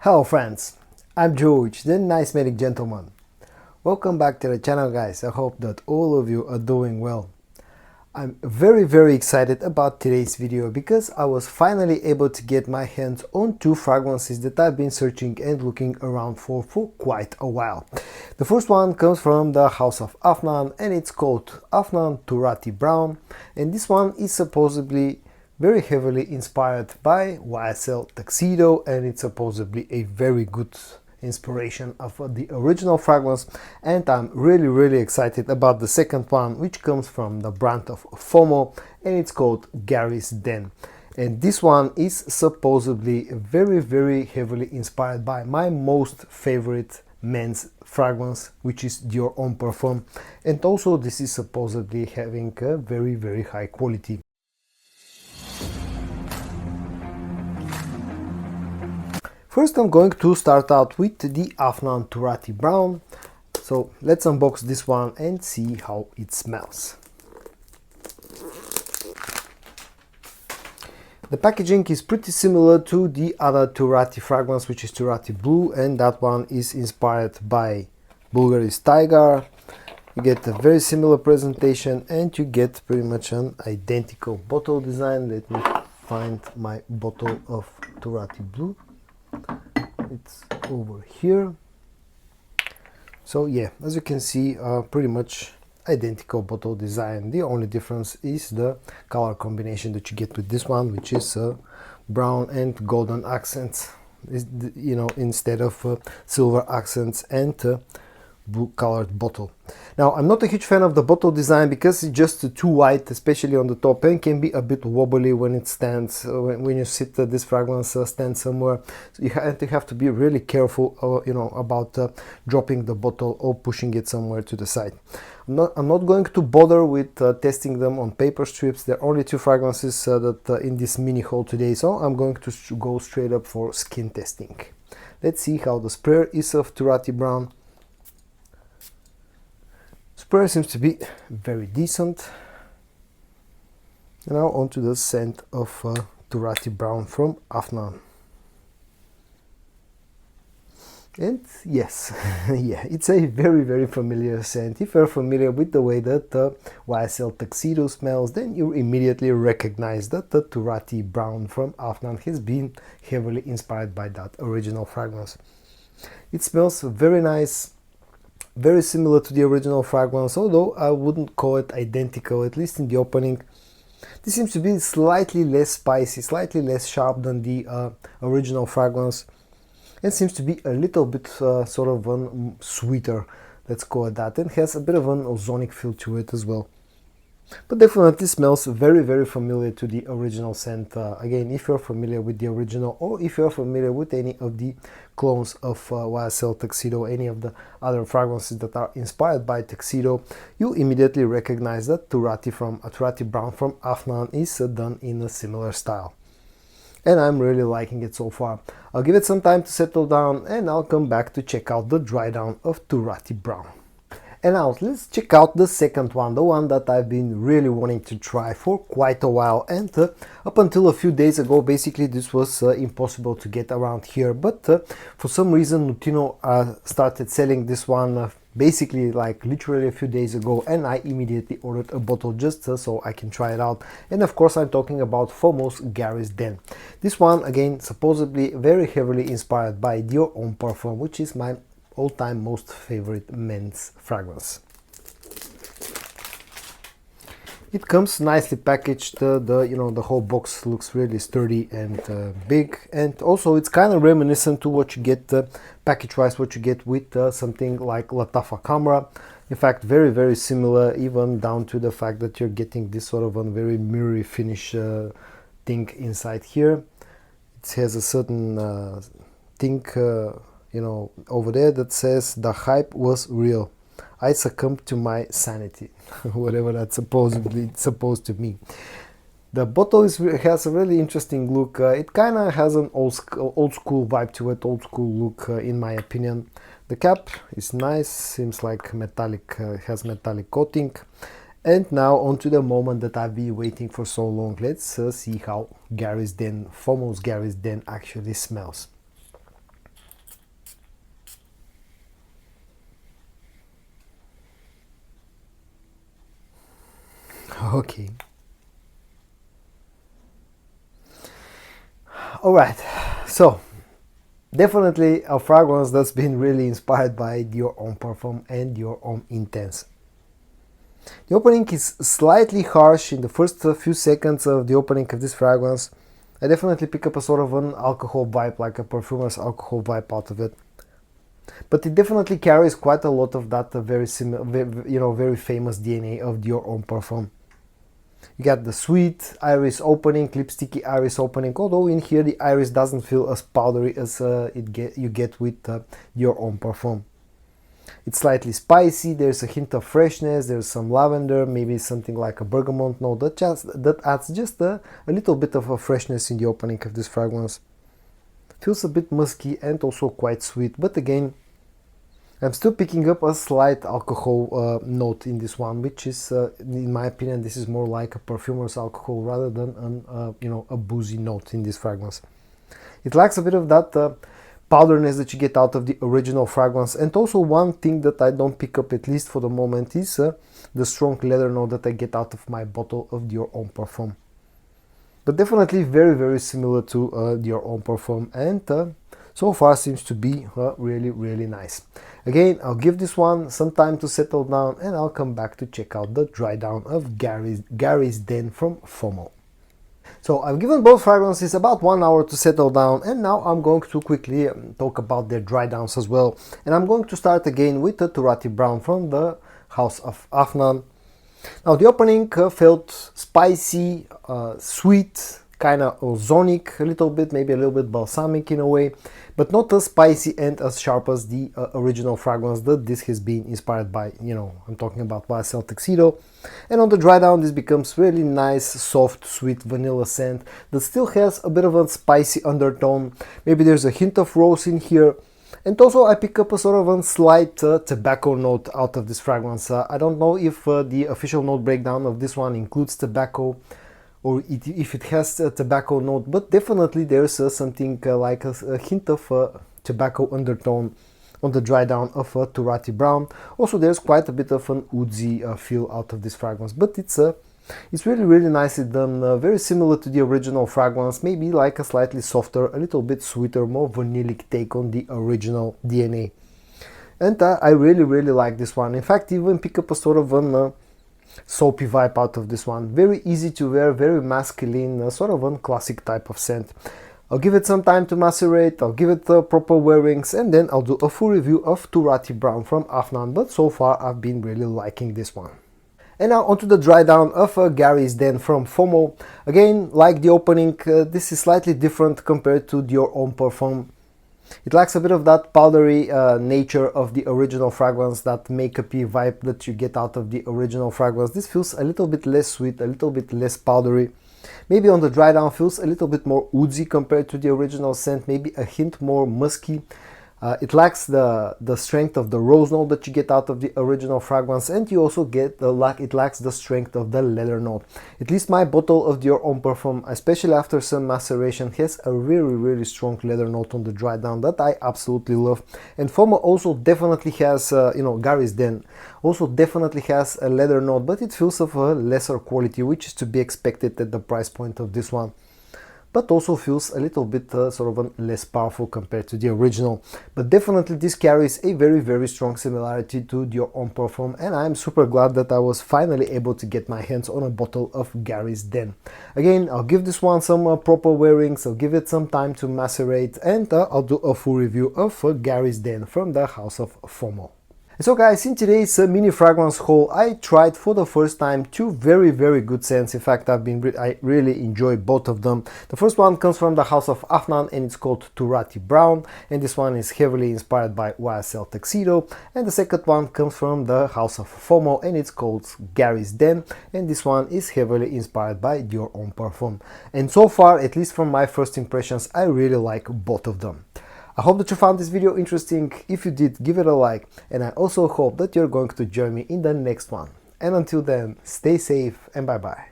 Hello friends, I'm George, the nice medic gentleman. Welcome back to the channel guys. I hope that all of you are doing well. I'm very excited about today's video because I was finally able to get my hands on two fragrances that I've been searching and looking around for quite a while. The first one comes from the house of Afnan and it's called Afnan Turathi Brown, and this one is supposedly very heavily inspired by YSL Tuxedo, and it's supposedly a very good inspiration of the original fragrance. And I'm really excited about the second one, which comes from the brand of Fomo, and it's called Garys Den. And this one is supposedly very heavily inspired by my most favorite men's fragrance, which is Dior Homme Parfum, and also this is supposedly having a very high quality. First, I'm going to start out with the Afnan Turathi Brown. So let's unbox this one and see how it smells. The packaging is pretty similar to the other Turathi fragrance, which is Turathi Blue, and that one is inspired by Bulgari's Tiger. You get a very similar presentation and you get pretty much an identical bottle design. Let me find my bottle of Turathi Blue. It's over here. So yeah, as you can see, pretty much identical bottle design. The only difference is the color combination that you get with this one, which is brown and golden accents, instead of silver accents and blue colored bottle. Now, I'm not a huge fan of the bottle design because it's just too white, especially on the top, and can be a bit wobbly when it stands, when you sit this fragrance stand somewhere. So you have to be really careful about dropping the bottle or pushing it somewhere to the side. I'm not going to bother with testing them on paper strips. There are only two fragrances that in this mini haul today, so I'm going to go straight up for skin testing. Let's see how the sprayer is of Turathi Brown. Sprayer seems to be very decent. Now onto the scent of Turathi Brown from Afnan. And yes, yeah, it's a very familiar scent. If you're familiar with the way that YSL Tuxedo smells, then you immediately recognize that the Turathi Brown from Afnan has been heavily inspired by that original fragrance. It smells very nice, very similar to the original fragrance, although I wouldn't call it identical, at least in the opening. This seems to be slightly less spicy, slightly less sharp than the original fragrance, and seems to be a little bit sort of sweeter, let's call it that, and has a bit of an ozonic feel to it as well. But definitely smells very familiar to the original scent. Again, if you're familiar with the original, or if you're familiar with any of the clones of YSL Tuxedo, any of the other fragrances that are inspired by Tuxedo, you immediately recognize that Turathi Brown from Afnan is done in a similar style. And I'm really liking it so far. I'll give it some time to settle down and I'll come back to check out the Drydown of Turathi Brown. And now let's check out the second one, the one that I've been really wanting to try for quite a while, and up until a few days ago basically this was impossible to get around here, but for some reason Nutino started selling this one basically like literally a few days ago, and I immediately ordered a bottle just so I can try it out. And of course I'm talking about Fomo Garys Den. This one again supposedly very heavily inspired by Dior Homme Parfum, which is my all-time most favorite men's fragrance. It comes nicely packaged. The whole box looks really sturdy and big, and also it's kind of reminiscent to what you get package-wise, what you get with something like Lattafa Camera. In fact, very similar, even down to the fact that you're getting this sort of a very mirror finish thing inside here. It has a certain thing over there that says the hype was real. I succumbed to my sanity, whatever that's supposed to mean. The bottle has a really interesting look. It kind of has an old school vibe to it, old school look in my opinion. The cap is nice, seems like metallic, has metallic coating. And now onto the moment that I've been waiting for so long. Let's see how Garys Den, Fomo's Garys Den actually smells. Okay. Alright, so definitely a fragrance that's been really inspired by Dior Homme Parfum and Dior Homme Intense. The opening is slightly harsh in the first few seconds of the opening of this fragrance. I definitely pick up a sort of an alcohol vibe, like a perfumer's alcohol vibe out of it. But it definitely carries quite a lot of that very similar, very famous DNA of Dior Homme Parfum. You got the sweet iris opening, lipsticky iris opening, although in here the iris doesn't feel as powdery as you get with Dior Homme Parfum. It's slightly spicy, there's a hint of freshness, there's some lavender, maybe something like a bergamot note that adds just a little bit of a freshness in the opening of this fragrance. Feels a bit musky and also quite sweet, but again, I'm still picking up a slight alcohol note in this one, which is, in my opinion, this is more like a perfumer's alcohol rather than a boozy note in this fragrance. It lacks a bit of that powderness that you get out of the original fragrance, and also one thing that I don't pick up, at least for the moment, is the strong leather note that I get out of my bottle of Dior Homme Parfum. But definitely very, very similar to Dior Homme Parfum, and so far seems to be really, really nice. Again, I'll give this one some time to settle down, and I'll come back to check out the Drydown of Garys Den from Fomo. So I've given both fragrances about 1 hour to settle down, and now I'm going to quickly talk about their dry downs as well. And I'm going to start again with the Turathi Brown from the house of Afnan. Now the opening felt spicy, sweet, kind of ozonic a little bit, maybe a little bit balsamic in a way, but not as spicy and as sharp as the original fragrance that this has been inspired by. I'm talking about YSL Tuxedo. And on the dry down, this becomes really nice, soft, sweet vanilla scent that still has a bit of a spicy undertone. Maybe there's a hint of rose in here. And also I pick up a sort of a slight tobacco note out of this fragrance. I don't know if the official note breakdown of this one includes tobacco, or if it has a tobacco note, but definitely there's something like a hint of tobacco undertone on the dry down of Turathi Brown. Also there's quite a bit of an woodsy feel out of this fragrance, but it's really, really nicely done, very similar to the original fragrance, maybe like a slightly softer, a little bit sweeter, more vanillic take on the original DNA. And I really, really like this one. In fact, even pick up a sort of an soapy vibe out of this one. Very easy to wear, very masculine, sort of a classic type of scent. I'll give it some time to macerate, I'll give it proper wearings, and then I'll do a full review of Turathi Brown from Afnan, but so far I've been really liking this one. And now onto the dry down of Garys Den from Fomo. Again, like the opening, this is slightly different compared to Dior Homme Parfum. It lacks a bit of that powdery nature of the original fragrance, that makeup-y vibe that you get out of the original fragrance. This feels a little bit less sweet, a little bit less powdery. Maybe on the dry down feels a little bit more woodsy compared to the original scent, maybe a hint more musky. It lacks the strength of the rose note that you get out of the original fragrance, and you also get it lacks the strength of the leather note. At least my bottle of Dior Homme Parfum, especially after some maceration, has a really, really strong leather note on the dry down that I absolutely love. And Fomo also definitely has, Garys Den also definitely has a leather note, but it feels of a lesser quality, which is to be expected at the price point of this one. But also feels a little bit sort of less powerful compared to the original. But definitely this carries a very, very strong similarity to Dior Homme Parfum, and I'm super glad that I was finally able to get my hands on a bottle of Garys Den. Again, I'll give this one some proper wearings, I'll give it some time to macerate, and I'll do a full review of Garys Den from the house of Fomo. So guys, in today's mini fragrance haul, I tried for the first time two very, very good scents. In fact, I really enjoy both of them. The first one comes from the house of Afnan, and it's called Turathi Brown, and this one is heavily inspired by YSL Tuxedo. And the second one comes from the house of Fomo, and it's called Garys Den, and this one is heavily inspired by Dior Homme Parfum. And so far, at least from my first impressions, I really like both of them. I hope that you found this video interesting. If you did, give it a like, and I also hope that you're going to join me in the next one. And until then, stay safe and bye bye.